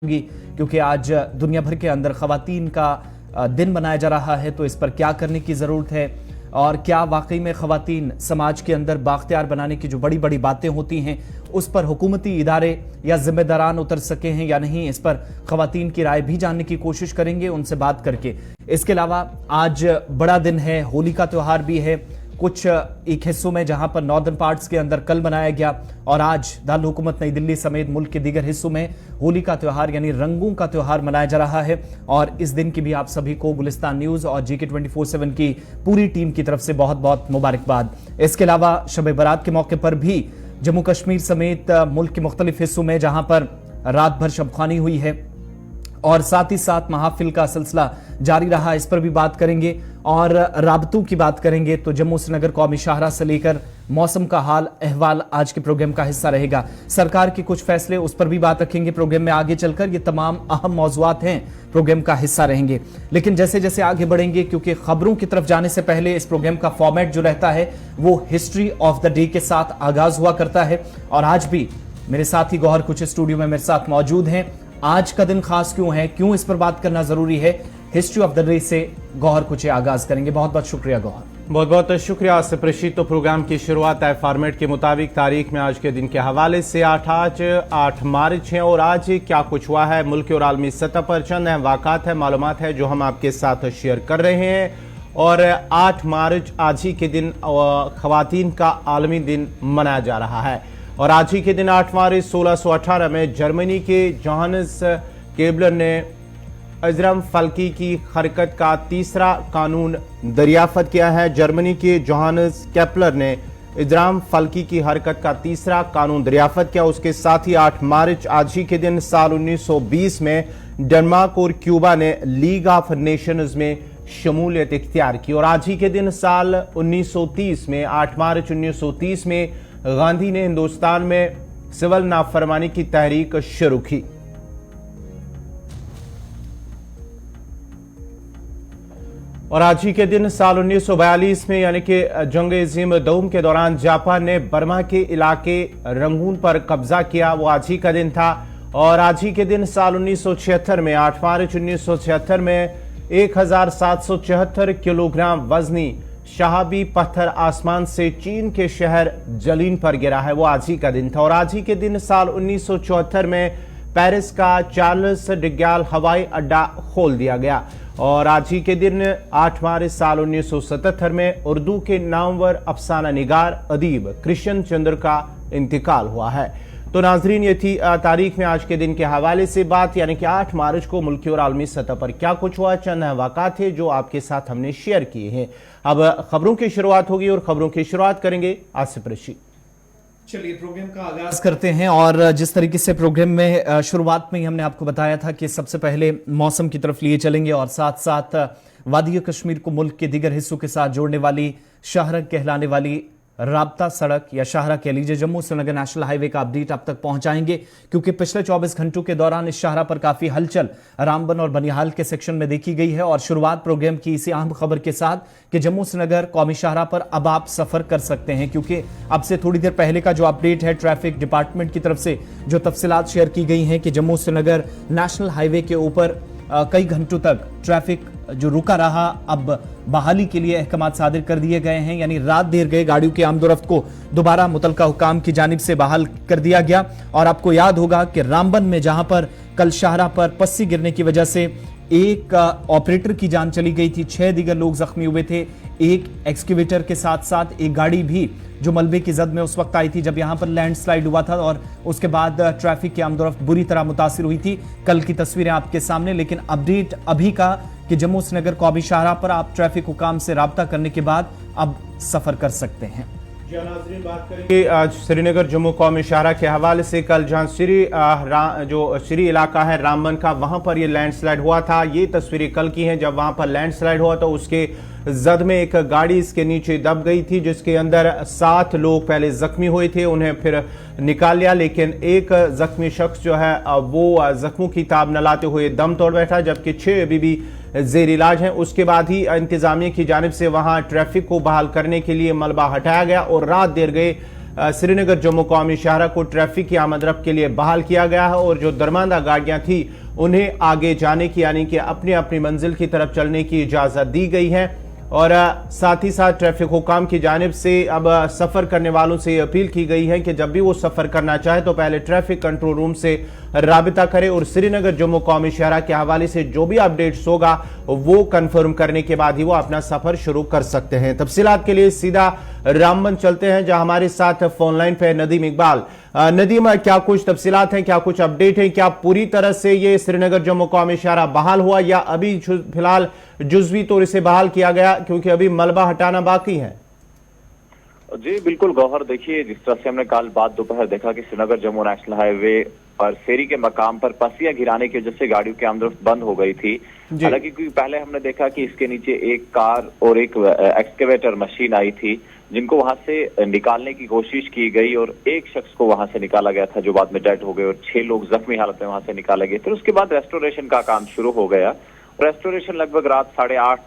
क्योंकि आज दुनिया भर के अंदर खवातीन का दिन मनाया जा रहा है, तो इस पर क्या करने की ज़रूरत है और क्या वाकई में खवातीन समाज के अंदर बाख्तियार बनाने की जो बड़ी बड़ी बातें होती हैं उस पर हुकूमती इदारे या जिम्मेदारान उतर सके हैं या नहीं, इस पर खवातीन की राय भी जानने की कोशिश करेंगे उनसे बात करके। इसके अलावा आज बड़ा दिन है, होली का त्यौहार भी है। कुछ एक हिस्सों में जहां पर नॉर्दर्न पार्ट्स के अंदर कल मनाया गया और आज दारुल हुकूमत नई दिल्ली समेत मुल्क के दीगर हिस्सों में होली का त्यौहार यानी रंगों का त्यौहार मनाया जा रहा है। और इस दिन की भी आप सभी को गुलिस्तान न्यूज और GK 24/7 की पूरी टीम की तरफ से बहुत बहुत मुबारकबाद। इसके अलावा शब बारात के मौके पर भी जम्मू कश्मीर समेत मुल्क के मुख्तलिफ हिस्सों में जहां पर रात भर शबखानी हुई है और साथ ही साथ महाफिल का सिलसिला जारी रहा, इस पर भी बात करेंगे और राबतों की बात करेंगे। तो जम्मू श्रीनगर कौमी शाहराह से लेकर मौसम का हाल अहवाल आज के प्रोग्राम का हिस्सा रहेगा। सरकार के कुछ फैसले, उस पर भी बात रखेंगे प्रोग्राम में आगे चलकर। ये तमाम अहम मौज़ूआत हैं, प्रोग्राम का हिस्सा रहेंगे। लेकिन जैसे जैसे आगे बढ़ेंगे, क्योंकि खबरों की तरफ जाने से पहले इस प्रोग्राम का फॉर्मेट जो रहता है वो हिस्ट्री ऑफ द डे के साथ आगाज हुआ करता है। और आज भी मेरे साथी गौहर कुछ स्टूडियो में मेरे साथ मौजूद हैं। आज का दिन खास क्यों है, क्यों इस पर बात करना जरूरी है, हिस्ट्री ऑफ द डे से गौहर कुछ आगाज करेंगे। बहुत बहुत शुक्रिया गौहर। बहुत बहुत शुक्रिया आसिफ रशीद। तो प्रोग्राम की शुरुआत है फॉर्मेट के मुताबिक तारीख में आज के दिन के हवाले से। आज 8 मार्च है और आज क्या कुछ हुआ है मुल्क और आलमी सतह पर, चंद अहम वाक़ात है, मालूमात है जो हम आपके साथ शेयर कर रहे हैं। और 8 मार्च आज ही के दिन ख़वातीन का आलमी दिन मनाया जा रहा है। और आज ही के दिन 8 मार्च 1618 में जर्मनी के जोहान्स केपलर ने इजराम फल्की की हरकत का तीसरा कानून दरियाफ्त किया है। जर्मनी के जोहान्स केपलर ने इजराम फल्की की हरकत का तीसरा कानून दरियाफ्त किया। उसके साथ ही 8 मार्च आज ही के दिन साल 1920 में डेनमार्क और क्यूबा ने लीग ऑफ नेशंस में शमूलियत इख्तियार की। और आज ही के दिन साल 1930 में 8 मार्च 1930 में गांधी ने हिंदुस्तान में सिविल नाफरमानी की तहरीक शुरू की। और आज ही के दिन साल 1942 में यानी कि जंग अजीम दोम के दौरान जापान ने बर्मा के इलाके रंगून पर कब्जा किया, वो आज ही का दिन था। और आज ही के दिन साल 1976 में 8 मार्च 1976 में 1774 किलोग्राम वजनी शहाबी पत्थर आसमान से चीन के शहर जलीन पर गिरा है, वो आज ही का दिन था। और आज ही के दिन साल 1974 में पेरिस का चार्ल्स डिगॉल हवाई अड्डा खोल दिया गया। और आज ही के दिन 8 मार्च साल 1977 में उर्दू के नामवर अफसाना निगार अदीब कृष्ण चंद्र का इंतकाल हुआ है। तो नाजरीन, ये थी तारीख में आज के दिन के हवाले से बात, यानी कि 8 मार्च को मुल्की और आलमी सतह पर क्या कुछ हुआ। चंद वाक़ात थे जो आपके साथ हमने शेयर किए हैं। अब खबरों की शुरुआत होगी और खबरों की शुरुआत करेंगे आसिफ रशीद। चलिए प्रोग्राम का आगाज करते हैं। और जिस तरीके से प्रोग्राम में शुरुआत में ही हमने आपको बताया था कि सबसे पहले मौसम की तरफ लिए चलेंगे और साथ साथ वादी कश्मीर को मुल्क के दीगर हिस्सों के साथ जोड़ने वाली शाहराह कहलाने वाली राब्ता सड़क या शाहराह कह लीजिए जम्मू श्रीनगर नेशनल हाईवे का अपडेट आप तक पहुंचाएंगे, क्योंकि पिछले 24 घंटों के दौरान इस शाहराह पर काफी हलचल रामबन और बनिहाल के सेक्शन में देखी गई है। और शुरुआत प्रोग्राम की इसी अहम खबर के साथ कि जम्मू श्रीनगर कौमी शाहराह पर अब आप सफर कर सकते हैं, क्योंकि अब से थोड़ी देर पहले का जो अपडेट है ट्रैफिक डिपार्टमेंट की तरफ से जो तफसीलात शेयर की गई हैं कि जम्मू श्रीनगर नेशनल हाईवे के ऊपर कई घंटों तक ट्रैफिक जो रुका रहा, अब बहाली के लिए अहकामात सादिर कर दिए गए हैं, यानी रात देर गए गाड़ियों की आमदोरफ्त को दोबारा मुतलका हुकाम की जानिब से बहाल कर दिया गया। और आपको याद होगा कि रामबन में जहां पर कल शाहराह पर पस्सी गिरने की वजह से एक ऑपरेटर की जान चली गई थी, 6 दीगर लोग जख्मी हुए थे। एक एक्सकेवेटर के साथ साथ एक गाड़ी भी जो मलबे की जद में उस वक्त आई थी जब यहां पर लैंडस्लाइड हुआ था और उसके बाद ट्रैफिक की आमदोरफ्त बुरी तरह मुतासिर हुई थी। कल की तस्वीरें आपके सामने, लेकिन अपडेट अभी का कि जम्मू श्रीनगर कौमी शाहराह पर आप ट्रैफिक हुकाम से राब्ता करने के बाद अब सफर कर सकते हैं। नाज़रीन, बात करेंगे आज श्रीनगर जम्मू कौमी शाहराह के हवाले से। कल जहां जो श्री इलाका है रामबन का, वहां पर ये लैंडस्लाइड हुआ था। ये तस्वीरें कल की हैं जब वहां पर लैंडस्लाइड हुआ तो उसके जद में एक गाड़ी इसके नीचे दब गई थी, जिसके अंदर 7 लोग पहले जख्मी हुए थे, उन्हें फिर निकाल लिया। लेकिन एक जख्मी शख्स जो है वो जख्मों की ताब न लाते हुए दम तोड़ बैठा, जबकि 6 अभी भी जेर इलाज हैं। उसके बाद ही इंतजामिया की जानिब से वहां ट्रैफिक को बहाल करने के लिए मलबा हटाया गया और रात देर गए श्रीनगर जम्मू कौमी शाहरा को ट्रैफिक की आमदरफ्त के लिए बहाल किया गया है और जो दरमानदा गाड़ियां थी उन्हें आगे जाने की यानी कि अपनी अपनी मंजिल की तरफ चलने की इजाजत दी गई है। और साथ ही साथ ट्रैफिक हुकाम की जानिब से अब सफ़र करने वालों से अपील की गई है कि जब भी वो सफ़र करना चाहे तो पहले ट्रैफिक कंट्रोल रूम से राबिता करे और श्रीनगर जम्मू कौमी शहरा के हवाले से जो भी अपडेट्स होगा वो कंफर्म करने के बाद ही वो अपना सफ़र शुरू कर सकते हैं। तफसीलात के लिए सीधा रामबन चलते हैं जहां हमारे साथ फोन लाइन पे नदीम इकबाल। नदीम, क्या कुछ तफसीलात हैं, क्या कुछ अपडेट है, क्या पूरी तरह से ये श्रीनगर जम्मू कौमी शहरा बहाल हुआ या अभी फिलहाल जुज़वी तौर से बहाल किया गया क्योंकि अभी मलबा हटाना बाकी है? जी बिल्कुल गौहर, देखिए जिस तरह से हमने कल बाद दोपहर देखा कि श्रीनगर जम्मू नेशनल हाईवे पर फेरी के मकाम पर पसियां गिराने की वजह से गाड़ियों की आमदरफ्त बंद हो गई थी। हालांकि क्योंकि पहले हमने देखा कि इसके नीचे एक कार और एक एक्सकेवेटर मशीन आई थी जिनको वहां से निकालने की कोशिश की गई और एक शख्स को वहां से निकाला गया था जो बाद में डेड हो गए और 6 लोग जख्मी हालत में वहां से निकाले गए। फिर उसके बाद रेस्टोरेशन का काम शुरू हो गया। रेस्टोरेशन लगभग रात 8:30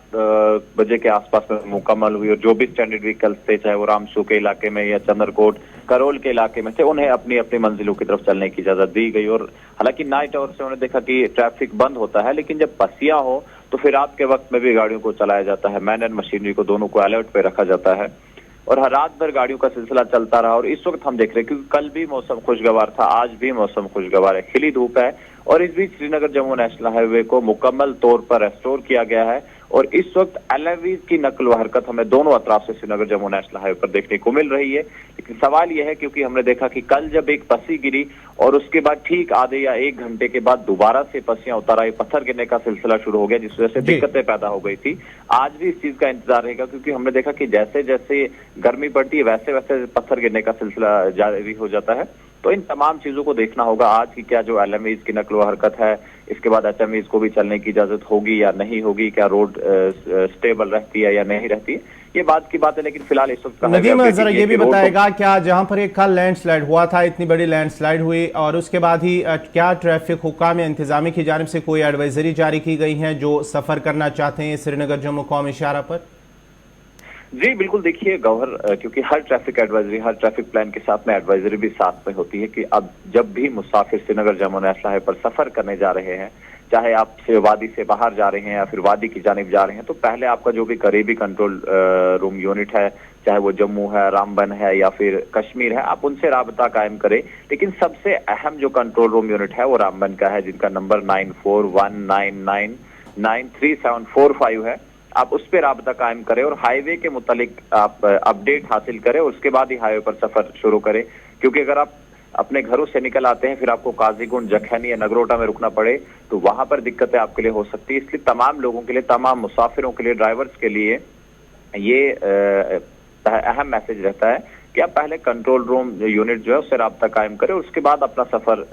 बजे के आसपास में मुकम्मल हुई और जो भी स्टैंडर्ड व्हीकल्स थे चाहे वो रामसू के इलाके में या चंद्रकोट करोल के इलाके में थे उन्हें अपनी अपनी मंजिलों की तरफ चलने की इजाजत दी गई। और हालांकि नाइट आवर से उन्होंने देखा कि ट्रैफिक बंद होता है, लेकिन जब पसियां हो तो फिर रात के वक्त में भी गाड़ियों को चलाया जाता है, मैन एंड मशीनरी को दोनों को अलर्ट पे रखा जाता है और हर रात भर गाड़ियों का सिलसिला चलता रहा। और इस वक्त हम देख रहे हैं क्योंकि कल भी मौसम खुशगवार था, आज भी मौसम खुशगवार है, खिली धूप है और इस बीच श्रीनगर जम्मू नेशनल हाईवे को मुकम्मल तौर पर रेस्टोर किया गया है और इस वक्त एलएवीज की नकल व हरकत हमें दोनों अतराफ से श्रीनगर जम्मू नेशनल हाईवे पर देखने को मिल रही है। लेकिन सवाल यह है क्योंकि हमने देखा कि कल जब एक पसी गिरी और उसके बाद ठीक आधे या 1 घंटे के बाद दोबारा से पसियां उतर आई, पत्थर गिरने का सिलसिला शुरू हो गया जिस वजह से दिक्कतें पैदा हो गई थी। आज भी इस चीज का इंतजार रहेगा क्योंकि हमने देखा कि जैसे जैसे गर्मी बढ़ती है वैसे वैसे पत्थर गिरने का सिलसिला जारी हो जाता है। तो इन तमाम चीजों को देखना होगा आज की क्या जो एलएमईज की नकल व हरकत है, इसके बाद एचएमईज को भी चलने की इजाजत होगी या नहीं होगी, क्या रोड स्टेबल रहती है या नहीं रहती है, ये बात की बात है। लेकिन फिलहाल इस वक्त नदीम जरा ये भी बताएगा क्या जहां पर एक कल लैंडस्लाइड हुआ था, इतनी बड़ी लैंडस्लाइड हुई और उसके बाद ही क्या ट्रैफिक हुकाम या इंतजामी की जानिब से कोई एडवाइजरी जारी की गई है जो सफर करना चाहते हैं श्रीनगर जम्मू कौमी शहरा पर? जी बिल्कुल, देखिए गौहर, क्योंकि हर ट्रैफिक एडवाइजरी हर ट्रैफिक प्लान के साथ में एडवाइजरी भी साथ में होती है कि अब जब भी मुसाफिर श्रीनगर जम्मू नेशनल हाईवे पर सफर करने जा रहे हैं, चाहे आप से वादी से बाहर जा रहे हैं या फिर वादी की जानिब जा रहे हैं, तो पहले आपका जो भी करीबी कंट्रोल रूम यूनिट है, चाहे वो जम्मू है, रामबन है या फिर कश्मीर है, आप उनसे राबता कायम करें। लेकिन सबसे अहम जो कंट्रोल रूम यूनिट है वो रामबन का है जिनका नंबर 9419993745 है। आप उस पर राबता कायम करें और हाईवे के मुतालिक आप अपडेट हासिल करें और उसके बाद ही हाईवे पर सफर शुरू करें। क्योंकि अगर आप अपने घरों से निकल आते हैं फिर आपको काजीगुंड, जखैनी या नगरोटा में रुकना पड़े तो वहां पर दिक्कतें आपके लिए हो सकती है। इसलिए तमाम लोगों के लिए, तमाम मुसाफिरों के लिए, ड्राइवर्स के लिए ये अहम मैसेज रहता है कि आप पहले कंट्रोल रूम यूनिट जो है उससे राबता कायम करें और उसके बाद अपना सफर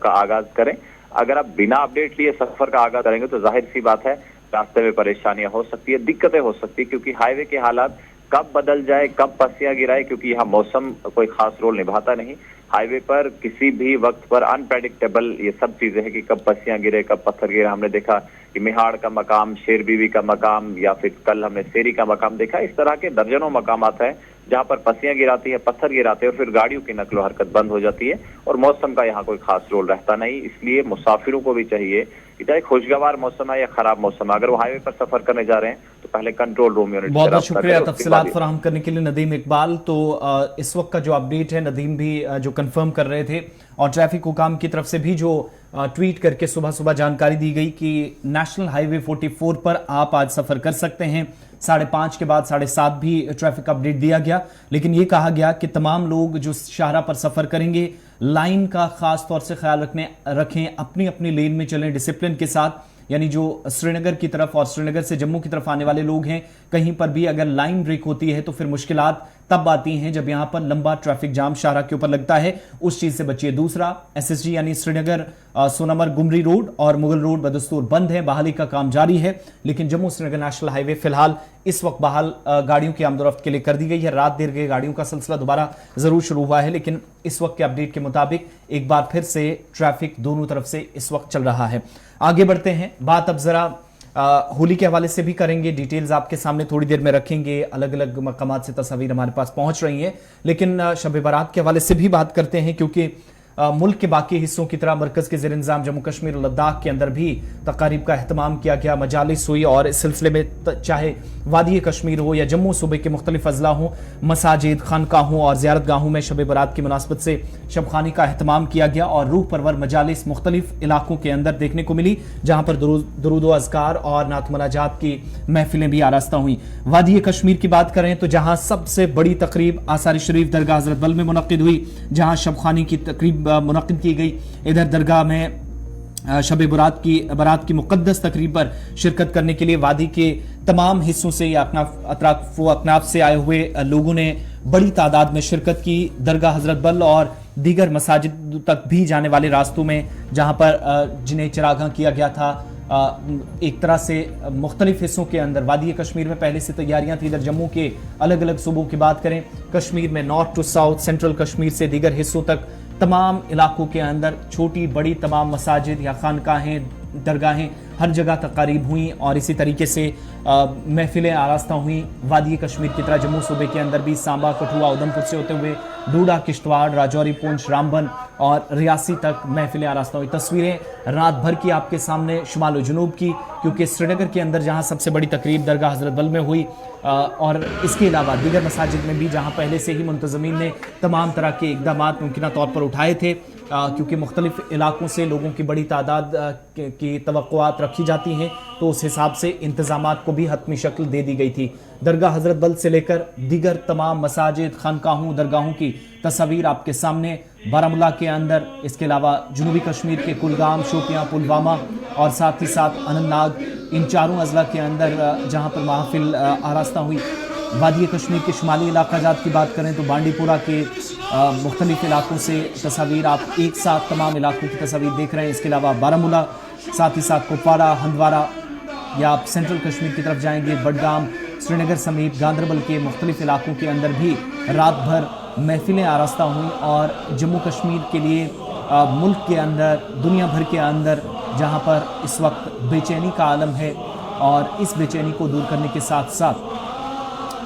का आगाज करें। अगर आप बिना अपडेट लिए सफर का आगाज करेंगे तो जाहिर सी बात है रास्ते में परेशानियां हो सकती है, दिक्कतें हो सकती है, क्योंकि हाईवे के हालात कब बदल जाए, कब पसियां गिराए, क्योंकि यहाँ मौसम कोई खास रोल निभाता नहीं। हाईवे पर किसी भी वक्त पर अनप्रेडिक्टेबल ये सब चीजें हैं कि कब पसियां गिरे, कब पत्थर गिरे। हमने देखा कि मिहाड़ का मकाम, शेर बीवी का मकाम या फिर कल हमने सेरी का मकाम देखा। इस तरह के दर्जनों मकामात हैं जहां पर पसियां गिराती है, पत्थर गिराते हैं और फिर गाड़ियों की नकलो हरकत बंद हो जाती है और मौसम का यहाँ कोई खास रोल रहता नहीं। इसलिए मुसाफिरों को भी चाहिए कि चाहे खुशगवार मौसम है या खराब मौसम है, अगर वो हाईवे पर सफर करने जा रहे हैं तो पहले कंट्रोल रूम यूनिट। बहुत बहुत शुक्रिया तफसीलात फराहम करने के लिए नदीम इकबाल। तो इस वक्त का जो अपडेट है नदीम भी जो कंफर्म कर रहे थे और ट्रैफिक हुकाम की तरफ से भी जो ट्वीट करके सुबह सुबह जानकारी दी गई कि नेशनल हाईवे 44 पर आप आज सफर कर सकते हैं। 5:30 के बाद 7:30 भी ट्रैफिक अपडेट दिया गया, लेकिन यह कहा गया कि तमाम लोग जो शाहरा पर सफर करेंगे लाइन का खास तौर से ख्याल रखें, अपनी अपनी लेन में चलें डिसिप्लिन के साथ। यानी जो श्रीनगर की तरफ और श्रीनगर से जम्मू की तरफ आने वाले लोग हैं, कहीं पर भी अगर लाइन ब्रेक होती है तो फिर मुश्किलात तब आती हैं जब यहां पर लंबा ट्रैफिक जाम शाहरा के ऊपर लगता है, उस चीज से बचिए। दूसरा, एसएसजी यानी श्रीनगर सोनामर गुमरी रोड और मुगल रोड बदस्तूर बंद है, बहाली का काम जारी है, लेकिन जम्मू श्रीनगर नेशनल हाईवे फिलहाल इस वक्त बहाल गाड़ियों की आमदोरफ्त के लिए कर दी गई है। रात देर गए गाड़ियों का सिलसिला दोबारा जरूर शुरू हुआ है, लेकिन इस वक्त के अपडेट के मुताबिक एक बार फिर से ट्रैफिक दोनों तरफ से इस वक्त चल रहा है। आगे बढ़ते हैं, बात अब जरा होली के हवाले से भी करेंगे, डिटेल्स आपके सामने थोड़ी देर में रखेंगे। अलग अलग मकामात से तस्वीर हमारे पास पहुंच रही हैं, लेकिन शब बारात के हवाले से भी बात करते हैं, क्योंकि मुल्क के बाकी हिस्सों की तरह मरकज़ के ज़ेर इंतज़ाम जम्मू कश्मीर और लद्दाख के अंदर भी तकारीब का अहतमाम किया गया, मजालिस हुई, और इस सिलसिले में चाहे वादी कश्मीर हो या जम्मू सूबे के मुख्तलिफ अजला हों, मसाजिद, खानकाहों और ज़ियारत गाहों में शब बारात की मुनासबत से शब खानी का अहतमाम किया गया और रूह परवर मजालिस मुख्तलिफ इलाकों के अंदर देखने को मिली, जहाँ पर दुरूद व अज़कार और नात मुनाजात की महफिलें भी आरास्ता हुई। वादी कश्मीर की बात करें तो जहाँ सबसे बड़ी तकरीब आसार शरीफ दरगाह हज़रत बल में मुनक़िद हुई, जहाँ शब खानी की तकरीब मुनक़िद की गई। इधर दरगाह में शब बारात की मुक़द्दस तकरीब पर शिरकत करने के लिए वादी के तमाम हिस्सों से या अतराफ व अकनाफ से आए हुए लोगों ने बड़ी तादाद में शिरकत की। दरगाह हज़रत बल और दीगर मसाजिद तक भी जाने वाले रास्तों में, जहाँ पर जिन्हें चिरागां किया गया था, एक तरह से मुख्तलिफ हिस्सों के अंदर वादी कश्मीर में पहले से तैयारियां थी। इधर जम्मू के अलग अलग सूबों की बात करें, कश्मीर में north to south, central Kashmir से दीगर हिस्सों तक तमाम इलाकों के अंदर छोटी बड़ी तमाम मसाजिद या खानकाहें, दरगाहें, हर जगह तकारीब हुई और इसी तरीके से महफिलें आरास्ता हुई। वादी कश्मीर की तरह जम्मू सूबे के अंदर भी सांबा, कठुआ, उधमपुर से होते हुए डोडा, किश्तवाड़, राजौरी, पुंछ, रामबन और रियासी तक महफिलें आरास्ता हुई। तस्वीरें रात भर की आपके सामने शुमाल व जुनूब की, क्योंकि श्रीनगर के अंदर जहां सबसे बड़ी तकरीब दरगाह हज़रत बल में हुई और इसके अलावा दीगर मसाजिद में भी, जहां पहले से ही मुंतज़मीन ने तमाम तरह के इक़दामात मुमकिन तौर पर उठाए थे, क्योंकि मुख्तलिफ इलाकों से लोगों की बड़ी तादाद की तवक्कुआत रखी जाती हैं, तो उस हिसाब से इंतज़ामात को भी हतमी शक्ल दे दी गई थी। दरगाह हज़रत बल से लेकर दीगर तमाम मसाजिद, खानकाहों, दरगाहों की तस्वीर आपके सामने बारामुल्ला के अंदर, इसके अलावा जनूबी कश्मीर के कुलगाम, शोपियां, पुलवामा और साथ ही साथ अनंतनाग, इन चारों अजला के अंदर जहां पर महफिल आरास्ता हुई। वादी कश्मीर के शुमाली इलाका जात की बात करें तो बांडीपुरा के मुख्तलिफ इलाकों से तस्वीर आप एक साथ तमाम इलाकों की तस्वीर देख रहे हैं। इसके अलावा बारामुल्ला, साथ ही साथ कुपवारा, हंदवारा, या आप सेंट्रल कश्मीर की तरफ जाएंगे, बडगाम, श्रीनगर समेत गांदरबल के मुख्तलिफ इलाकों के अंदर भी रात भर महफिलें आरास्ता हुई। और जम्मू कश्मीर के लिए मुल्क के अंदर, दुनिया भर के अंदर जहां पर इस वक्त बेचैनी का आलम है, और इस बेचैनी को दूर करने के साथ साथ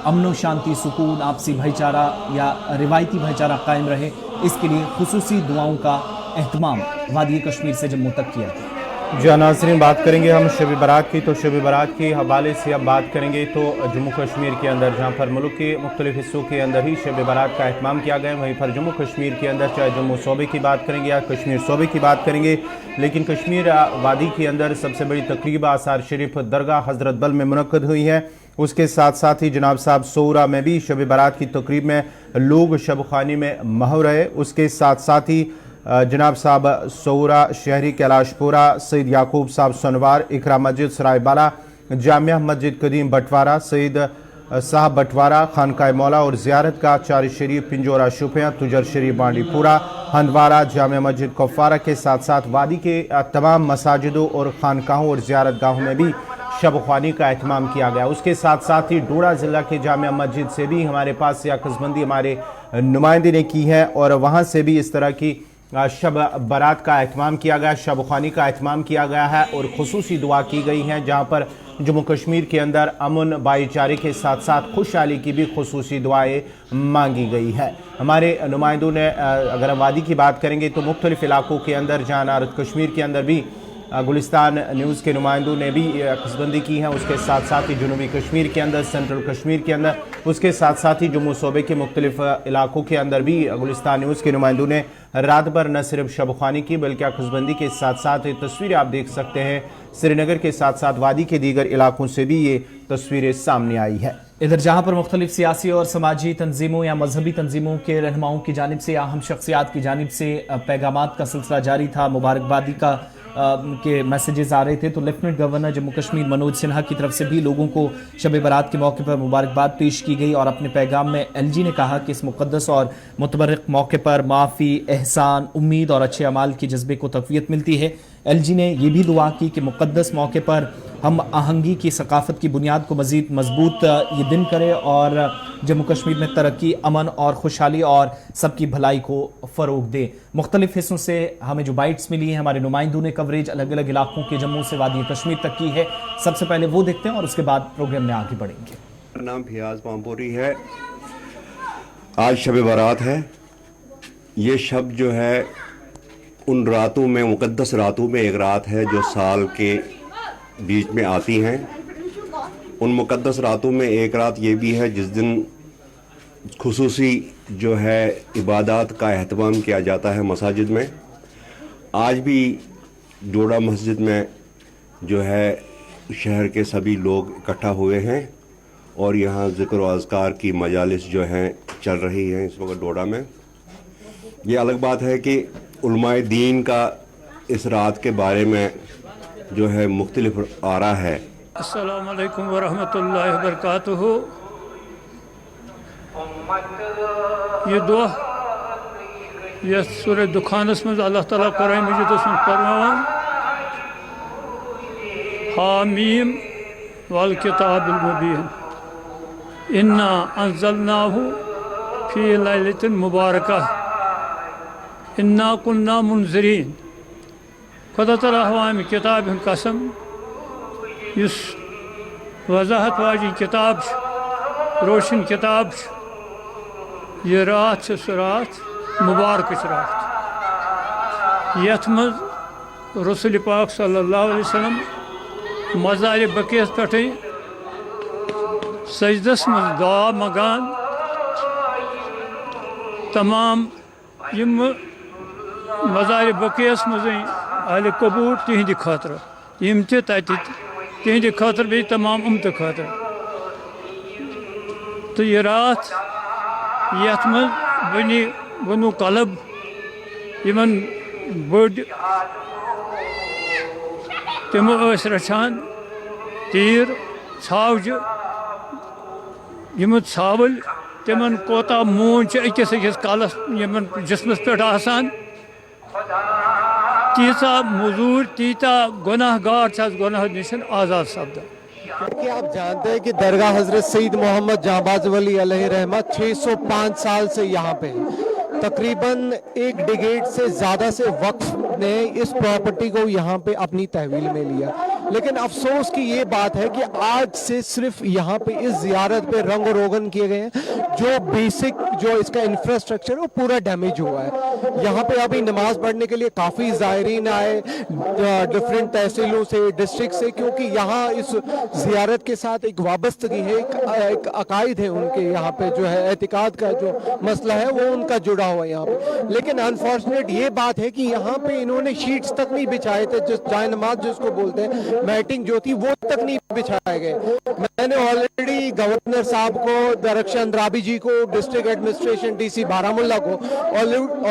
अमन व शांति, सुकून, आपसी भाईचारा या रिवायती भाईचारा कायम रहे, इसके लिए खुसूसी दुआओं का एहतमाम वादी कश्मीर से जम्मू तक किया गया। जी नाज़रीन, बात करेंगे हम शब बारात की, तो शब बारात के हवाले से अब बात करेंगे तो जम्मू कश्मीर के अंदर, जहाँ पर मुल्क के मुख्तलिफ हिस्सों के अंदर ही शब बारात का एहतमाम किया गया, वहीं पर जम्मू कश्मीर के अंदर चाहे जम्मू सूबे की बात करेंगे या कश्मीर सूबे की बात करेंगे, लेकिन कश्मीर वादी के अंदर सबसे बड़ी तकरीब आसार शरीफ दरगाह हज़रत बल में मुनक़्क़िद हुई है। उसके साथ साथ ही जनाब साहब सोरा में भी शब बारात की तकरीब में लोग शब खानी में महव रहे। उसके साथ साथ ही जनाब साहब सोरा, शहरी कैलाशपुरा, सईद याकूब साहब सनवार, इकरा मस्जिद सरायबाला, जामिया मस्जिद कदीम बटवारा, सईद साहब बटवारा, खानकाए मौला और ज़ियारत का चार शरीफ, पिंजोरा शुपियाँ, तुजर शरीफ बांडीपुरा, हंदवारा, जामिया मस्जिद कुपवारा के साथ साथ वादी के तमाम मसाजिदों और खानकाहों और ज़ियारत गाहों में भी शब ख्वानी का एहतमाम किया गया। उसके साथ साथ ही डोडा ज़िला के जामिया मस्जिद से भी हमारे पास से अक़सबंदी हमारे नुमाइंदे ने की है और वहाँ से भी इस तरह की शब बारात का एहतमाम किया गया, शब ख्वानी का एहतमाम किया गया है और खुसूसी दुआ की गई हैं, जहाँ पर जम्मू कश्मीर के अंदर अमन भाईचारे के साथ साथ खुशहाली की भी खुसूसी दुआएँ मांगी गई है। हमारे नुमाइंदों ने, अगर हम वादी की बात करेंगे तो मुख्तलिफ इलाकों के अंदर, जहाँ नारद कश्मीर के अंदर भी गुलिस्तान न्यूज़ के नुमाइंदों ने भी अक़सबंदी की है, उसके साथ साथ ही जनूबी कश्मीर के अंदर, सेंट्रल कश्मीर के अंदर, उसके साथ साथ ही जम्मू सूबे के मुख्तलिफ इलाकों के अंदर भी गुलिस्तान न्यूज़ के नुमाइंदों ने रात भर न सिर्फ शब ख्वानी की बल्कि अक़सबंदी के साथ साथ तस्वीरें आप देख सकते हैं श्रीनगर के साथ साथ वादी के दीगर इलाकों से भी ये तस्वीरें सामने आई है। इधर जहां पर मुख्तलिफ सियासी और समाजी तंजीमों या मजहबी तंजीमों के रहनुमाओं की जानिब से या अहम शख्सियात की जानिब से पैगामात का सिलसिला जारी था, मुबारकबादी का के मैसेजेस आ रहे थे, तो लेफ्टिनेंट गवर्नर जम्मू कश्मीर मनोज सिन्हा की तरफ से भी लोगों को शब बारात के मौके पर मुबारकबाद पेश की गई और अपने पैगाम में एलजी ने कहा कि इस मुक़द्दस और मुतबर्रिक मौके पर माफ़ी, एहसान, उम्मीद और अच्छे अमाल के जज्बे को तक़वियत मिलती है। एलजी ने यह भी दुआ की कि मुक़द्दस मौके पर ہم آہنگی کی ثقافت کی بنیاد کو مزید مضبوط یہ دن کرے اور جموں کشمیر میں ترقی، امن اور خوشحالی اور سب کی بھلائی کو فروغ دے۔ مختلف حصوں سے ہمیں جو بائٹس ملی ہیں، ہمارے نمائندوں نے کوریج الگ الگ علاقوں کے جموں سے وادی کشمیر تک کی ہے۔ سب سے پہلے وہ دیکھتے ہیں اور اس کے بعد پروگرام میں آگے بڑھیں گے۔ میرا نام فیاض پامپوری ہے۔ آج شب برات ہے۔ یہ شب جو ہے ان راتوں میں، مقدس راتوں میں ایک رات ہے جو سال کے بیچ میں آتی ہیں۔ ان مقدس راتوں میں ایک رات یہ بھی ہے جس دن خصوصی جو ہے عبادات کا اہتمام کیا جاتا ہے مساجد میں۔ آج بھی جوڑا مسجد میں جو ہے شہر کے سبھی لوگ اکٹھا ہوئے ہیں اور یہاں ذکر و اذکار کی مجالس جو ہیں چل رہی ہیں اس وقت ڈوڈا میں۔ یہ الگ بات ہے کہ علماء دین کا اس رات کے بارے میں جو ہے مختلف آراء ہے۔ السلام علیکم ورحمۃ اللہ وبرکاتہ۔ یہ دۄہ یس سورہ دخانس مز اللہ تعالیٰ قرآن مجید من فرماوان حامیم والکتاب المبین انا انزلناہ فی لیلۃ مبارکہ انا کنا منذرین۔ خدا تعالیٰ ہمیں کتاب ہند قسم اس وضاحت واجی کتاب روشن کتاب یہ رات سہ رات مبارک رات یت مز رسول پاک صلی اللہ علیہ وسلم مزار بقیس پہ سجدس مز دعا مگان تمام یم مزار بقیس مز اہل قبور تہندِ خاطر یم تہ تتہ تہندِ خاطر بیٚیہِ تمام امت خاطر۔ تو یہ رات یتھ مز بنو کلب یمن بٔڑۍ تم ٲسۍ رچھان تیٖر ژھاوجہِ یم ژھاوٕلۍ تمن کوتاہ موٗن چھُ أکِس أکِس کلس یمن جسمس پٮ۪ٹھ آسان، تیٖژاہ موٚزوٗرۍ تیٖتاہ گۄناہ گار چھِ آز گۄناہ نِش آزاد سپدان۔ کہ آپ جانتے ہیں کہ درگاہ حضرت سید محمد جہاں ولی علیہ رحمت 605 سال سے یہاں پہ تقریباً ایک ڈیکیڈ سے زیادہ سے وقف نے اس پراپرٹی کو یہاں پہ اپنی تحویل میں لیا، لیکن افسوس کی یہ بات ہے کہ آج سے صرف یہاں پہ اس زیارت پہ رنگ و روغن کیے گئے ہیں، جو بیسک جو اس کا انفراسٹرکچر وہ پورا ڈیمیج ہوا ہے۔ یہاں پہ ابھی نماز پڑھنے کے لیے کافی زائرین آئے ڈفرینٹ تحصیلوں سے، ڈسٹرکٹ سے، کیونکہ یہاں اس زیارت کے ساتھ ایک وابستگی ہے، ایک عقائد ہے ان کے، یہاں پہ جو ہے اعتقاد کا جو مسئلہ ہے وہ ان کا جڑا ہوا ہے یہاں پہ۔ لیکن انفارچونیٹ یہ بات ہے کہ یہاں پہ انہوں نے شیٹس تک نہیں بچھائے تھے، جس جائے نماز جس کو بولتے ہیں، میٹنگ جو تھی وہ تک نہیں بچھائے گئے۔ میں نے آلریڈی گورنر صاحب کو، درخشان رابی جی کو، ڈسٹرکٹ ایڈمنسٹریشن ڈی سی بارہمولہ کو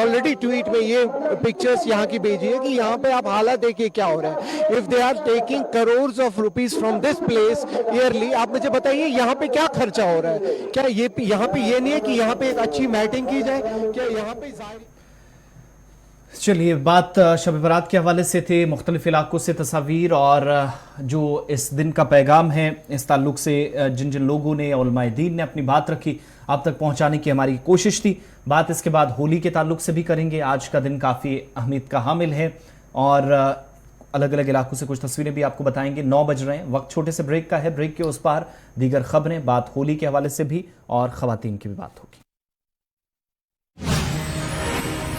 آلریڈی ٹویٹ میں یہ پکچرز یہاں کی بھیجی ہے کہ یہاں پہ آپ حالات دیکھیے کیا ہو رہا ہے۔ if they are taking crores of rupees from this place yearly، آپ مجھے بتائیے یہاں پہ کیا خرچہ ہو رہا ہے؟ کیا یہاں پہ یہ نہیں ہے کہ یہاں پہ ایک اچھی میٹنگ کی جائے؟ کیا یہاں پہ چلیے بات شب برات کے حوالے سے تھے، مختلف علاقوں سے تصاویر اور جو اس دن کا پیغام ہے اس تعلق سے جن جن لوگوں نے، علماء دین نے اپنی بات رکھی آپ تک پہنچانے کی ہماری کوشش تھی۔ بات اس کے بعد ہولی کے تعلق سے بھی کریں گے۔ آج کا دن کافی اہمیت کا حامل ہے اور الگ الگ علاقوں سے کچھ تصویریں بھی آپ کو بتائیں گے۔ 9 بج رہے ہیں، وقت چھوٹے سے بریک کا ہے، بریک کے اس پار دیگر خبریں، بات ہولی کے حوالے سے بھی اور خواتین کی بھی بات ہوگی۔